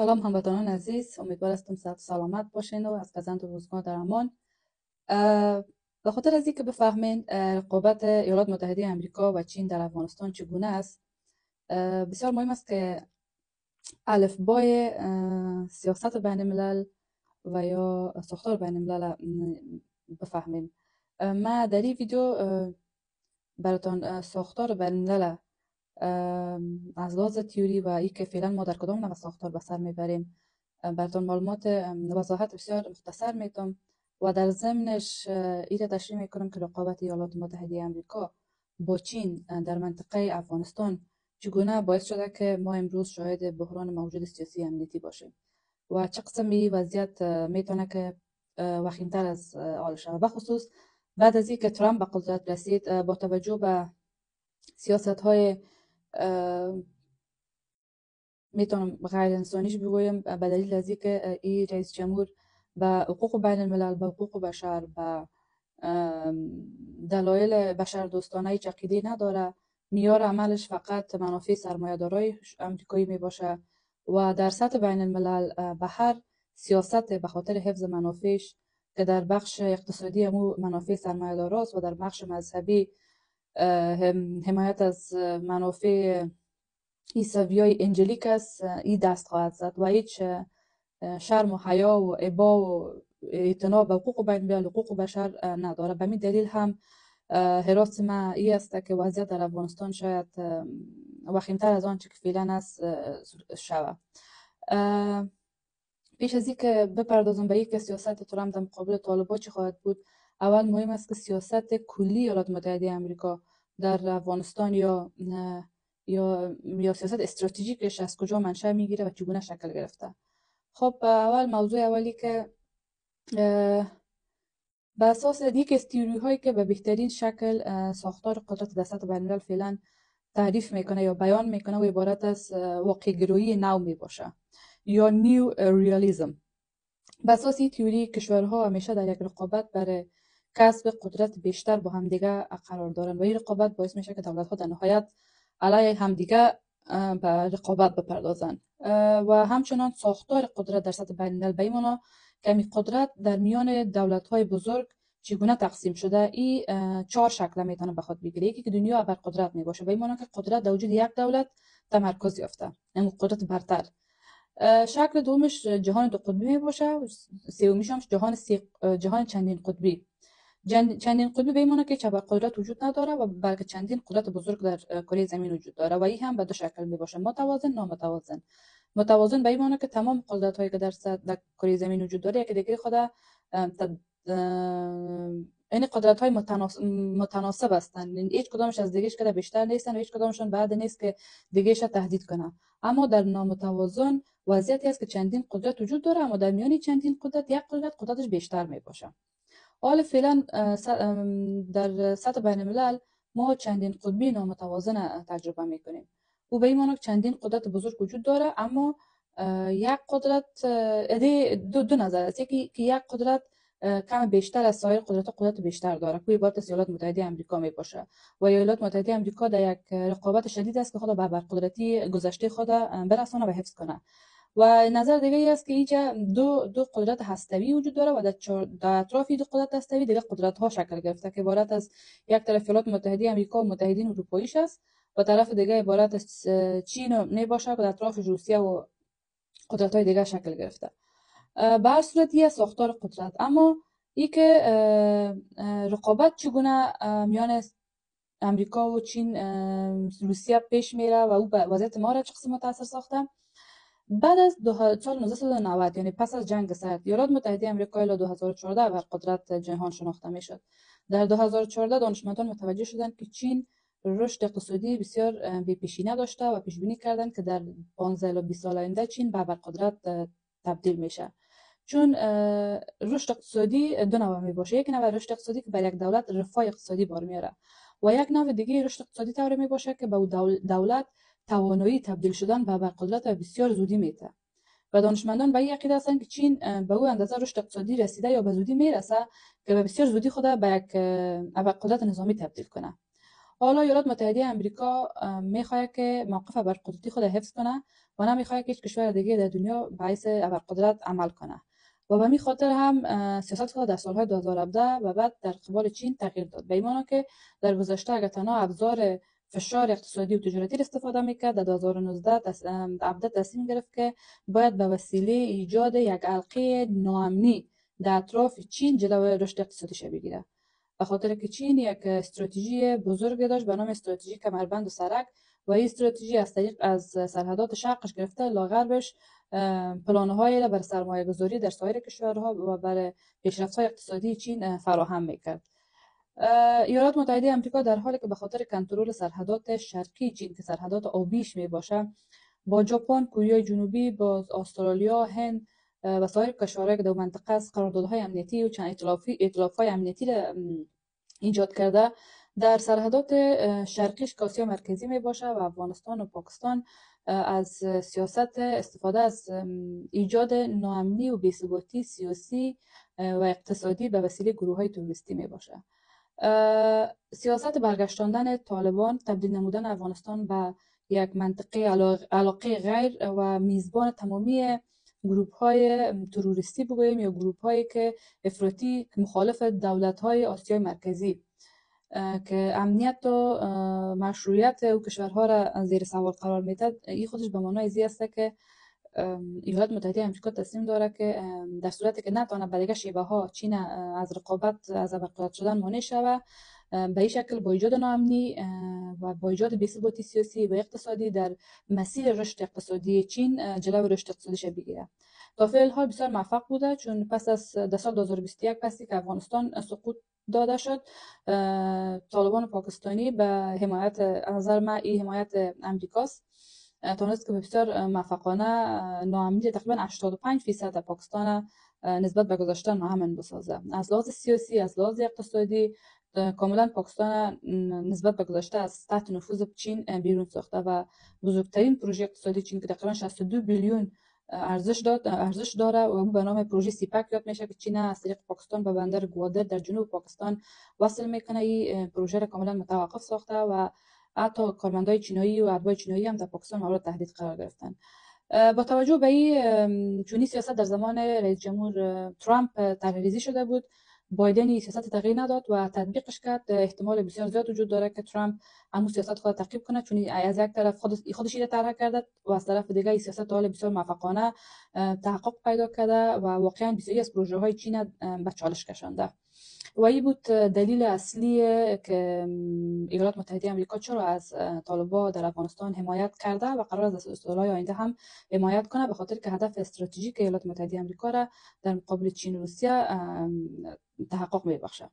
سلام هموطنان عزیز، امیدوار هستم صحت و سلامت باشین و از گزند و روزگار در امان. به خاطر از اینکه بفهمین رقابت ایالات متحده آمریکا و چین در افغانستان چگونه است، بسیار مهم است که الفبای سیاست بین الملل و یا ساختار بین الملل بفهمیم. ما در این ویدیو براتان ساختار بین الملل از لحاظ تیوری و ای که فعلا ما در کدام نوع ساختار به سر میبریم براتون معلومات وضاحت بسیار مختصر میتونم و در ضمنش ای را تشریح میکنم که رقابت ایالات متحده آمریکا با چین در منطقه افغانستان چگونه باعث شده که ما امروز شاهد بحران موجود سیاسی امنیتی باشیم و چه قسم این وضعیت میتونه که وخیمتر از حال شود، بخصوص بعد از اینکه ترامپ به قدرت رسید با توجه به سیاست های میتونم غیر انسانیش بگویم به دلیل از اینکه این رئیس جمهور به حقوق بین الملل، به حقوق بشر، به دلایل بشر دوستانه هیچ عقیده نداره. معیار عملش فقط منافع سرمایه‌دارای آمریکایی می باشه و در سطح بین الملل به هر سیاست به خاطر حفظ منافعش که در بخش اقتصادی امو منافع سرمایه‌داراست و در بخش مذهبی حمایت از منافع عیسویای انجلیک است، این دست خواهد زد و هیچ شرم و حیا و ابا و اعتنا به حقوق بین الملل حقوق بشر نداره. به همین دلیل هم حراس ما این است که وضعیت در افغانستان شاید وخیمتر از آنچه که فعلا است شود. پیش از اینکه بپردازم به اینکه سیاست ترامپ در مقابل طالبان چی خواهد بود، اول مهم است که سیاست کلی ایالات متحده آمریکا در افغانستان یا سیاست استراتژیکش از کجا منشأ میگیره و چگونه شکل گرفته. خب اول موضوع اولی که به اساس یک از تئوری هایی که به بهترین شکل ساختار قدرت در سطح بین الملل فعلا تعریف میکنه یا بیان میکنه و عبارت از واقع‌گرایی نو می باشه یا نیو ریالیسم. به اساس این تئوری کشورها همیشه در یک رقابت برای کسب قدرت بیشتر با همدیگه قرار دارن و این رقابت باعث میشه که دولت‌ها در نهایت علیه همدیگه به رقابت بپردازن و همچنان ساختار قدرت در سطح بین الملل به این معنا که این قدرت در میان دولت‌های بزرگ چگونه تقسیم شده. این 4 شکل میتونه به خود بگیره. یکی که دنیا بر قدرت می باشه، به این معنا که قدرت در وجود یک دولت تمرکز یافته، یعنی قدرت برتر. شکل دومش جهان دو قطبی می باشه، سومیش هم جهان چندین قطبی. چندین قطبی به این معنی که چه قدرت وجود نداره و بلکه چندین قدرت بزرگ در کره زمین وجود داره و این هم به دو شکل می باشه، متوازن نامتوازن. متوازن به این معنی که تمام قدرت هایی که در کره زمین وجود داره یکی دیگه خود این قدرت های متناسب هستند، هیچ کدامش از دیگهش که بیشتر نیستن و هیچ کدامشون بعد نیست که دیگهش تهدید کنه. اما در نامتوازن وضعیتی است که چندین قدرت وجود داره اما در میان چندین قدرت یک قدرتش بیشتر می باشه. حال فعلا در سطح بین الملل ما چندین قطبی نامتوازن تجربه میکنیم و به این معنی چندین قدرت بزرگ وجود داره اما یک قدرت دو نظر است. یکی که یک قدرت کم بیشتر از سایر قدرت بیشتر داره که عبارت از ایالات متحده آمریکا می باشه و ایالات متحده آمریکا در یک رقابت شدید است که خود به ابرقدرتی گذشته خود برسانه و حفظ کنه. و نظر دیگه ای است که اینجا دو قدرت هسته‌ای وجود داره و در اطراف دو قدرت هسته‌ای دیگه قدرت ها شکل گرفته که عبارت از یک طرف ایالات متحده آمریکا و متحدین اروپاییش است و طرف دیگه عبارت از چین می باشه و در اطراف روسیه و قدرت های دیگه شکل گرفته. به هر صورت یه ساختار قدرت، اما ای که رقابت چگونه میان امریکا و چین روسیه پیش میره و او به وضعیت ما را چه قسم متاثر ساخته. بعد از سال 1990 یعنی پس از جنگ سرد، ایالات متحده آمریکا الی 2014 بر قدرت جهان شناخته میشد. در 2014 دانشمندان متوجه شدند که چین رشد اقتصادی بسیار بی‌پیشینه داشته و پیش بینی کردند که در 15 الی 20 سال آینده چین به ابرقدرت تبدیل میشه. چون رشد اقتصادی دو نوع می باشه، یک نوع رشد اقتصادی که بر یک دولت رفاه اقتصادی بار میاره و یک نوع دیگه رشد اقتصادی طوری می باشه که به دولت توانایی تبدیل شدن به ابرقدرت بسیار زودی میده و دانشمندان به این عقیده هستند که چین به او اندازه رشد اقتصادی رسیده یا به زودی میرسه که به بسیار زودی خود به یک ابرقدرت نظامی تبدیل کنه. حالا ایالات متحده آمریکا میخواد که موقف ابرقدرتی خود حفظ کنه و نمیخواد که هیچ کشور دیگه در دنیا باعث ابرقدرت عمل کنه. و به همین خاطر هم سیاست خود در سالهای 2017 و بعد در قبال چین تغییر داد، به این معنی که در گذشته اگر تنها ابزار فشار اقتصادی و تجارتی استفاده میکرد، در 2019 تصمیم گرفت که باید به وسیله ایجاد یک حلقه ناامنی در اطراف چین جلوی رشد اقتصادیش بگیره. به خاطر که چین یک استراتژی بزرگی داشت به نام استراتژی کمربند و سرک، و این استراتژی از طریق از سرحدات شرقش گرفته تا غربش پلان‌های برای سرمایه‌گذاری در سایر کشورها و برای پیشرفت‌های اقتصادی چین فراهم میکرد. ایالات متحده آمریکا در حالی که به خاطر کنترل سرحدات شرقی چین که سرحدات آبیش میباشه، با ژاپن، کره جنوبی، با استرالیا، هند و سایر کشورهای که در منطقه از قراردادهای امنیتی و چند ائتلاف‌های امنیتی را ایجاد کرده، در سرحدات شرقیش که آسیا مرکزی می باشه و افغانستان و پاکستان از سیاست استفاده از ایجاد ناامنی و بی‌ثباتی سیاسی و اقتصادی به وسیله گروه‌های تروریستی می باشه. سیاست برگشتاندن طالبان، تبدیل نمودن افغانستان به یک منطقه علاقه غیر و میزبان تمامی گروه‌های تروریستی بگوییم یا گروه‌هایی که افراطی مخالف دولت‌های آسیای مرکزی که امنیت و مشروعیت او کشورها را زیر سوال قرار میده، این خودش به معنای ازی است که ایالات متحده آمریکا تصمیم داره که در صورتی که نتونه به دیگه شیوه ها چین از رقابت از ابرقدرت شدن مانع شود، به این شکل با ایجاد ناامنی و با ایجاد بی‌ثباتی سیاسی و اقتصادی در مسیر رشد اقتصادی چین جلوی رشد اقتصادیش بگیره. تا فعل حال بسیار موفق بوده، چون پس از سال 2021 پسی که افغانستان سقوط داده شد، طالبان پاکستانی به حمایت از نظر من این حمایت امریکاست، تونست که بسیار موفقانه ناامنی تقریبا 85% در پاکستان نسبت به گذشته ناامن بسازه. از لحاظ سیاسی، از لحاظ اقتصادی کاملا پاکستان نسبت به گذشته از تحت نفوذ چین بیرون ساخته و بزرگترین پروژه اقتصادی چین که تقریبا 62 بیلیون ارزش داره و اون به نام پروژه سیپک یاد میشه که چین از طریق پاکستان به بندر گوادر در جنوب پاکستان وصل میکنه. این پروژه را کاملا متوقف ساخته و حتی کارمندای چینایی و اتباع چینایی هم در پاکستان مورد تهدید قرار گرفتن. با توجه به این، چونی سیاست در زمان رئیس جمهور ترامپ طرحریزی شده بود، بایدن این سیاست تغییر نداد و تطبیقش کرد. احتمال بسیار زیاد وجود داره که ترامپ همون سیاست خود تعقیب کنه، چون از یک طرف خودش این طرح کرده و از طرف دیگه این سیاست حال بسیار موفقانه تحقق پیدا کرده و واقعا بسیاری از پروژه های چین به چالش کشانده. و این بود دلیل اصلی که ایالات متحده آمریکا چرا از طالبان در افغانستان حمایت کرده و قرار است در سالهای آینده هم حمایت کنه، به خاطر که هدف استراتژیک ایالات متحده آمریکا را در مقابل چین و روسیه تحقق میبخشه.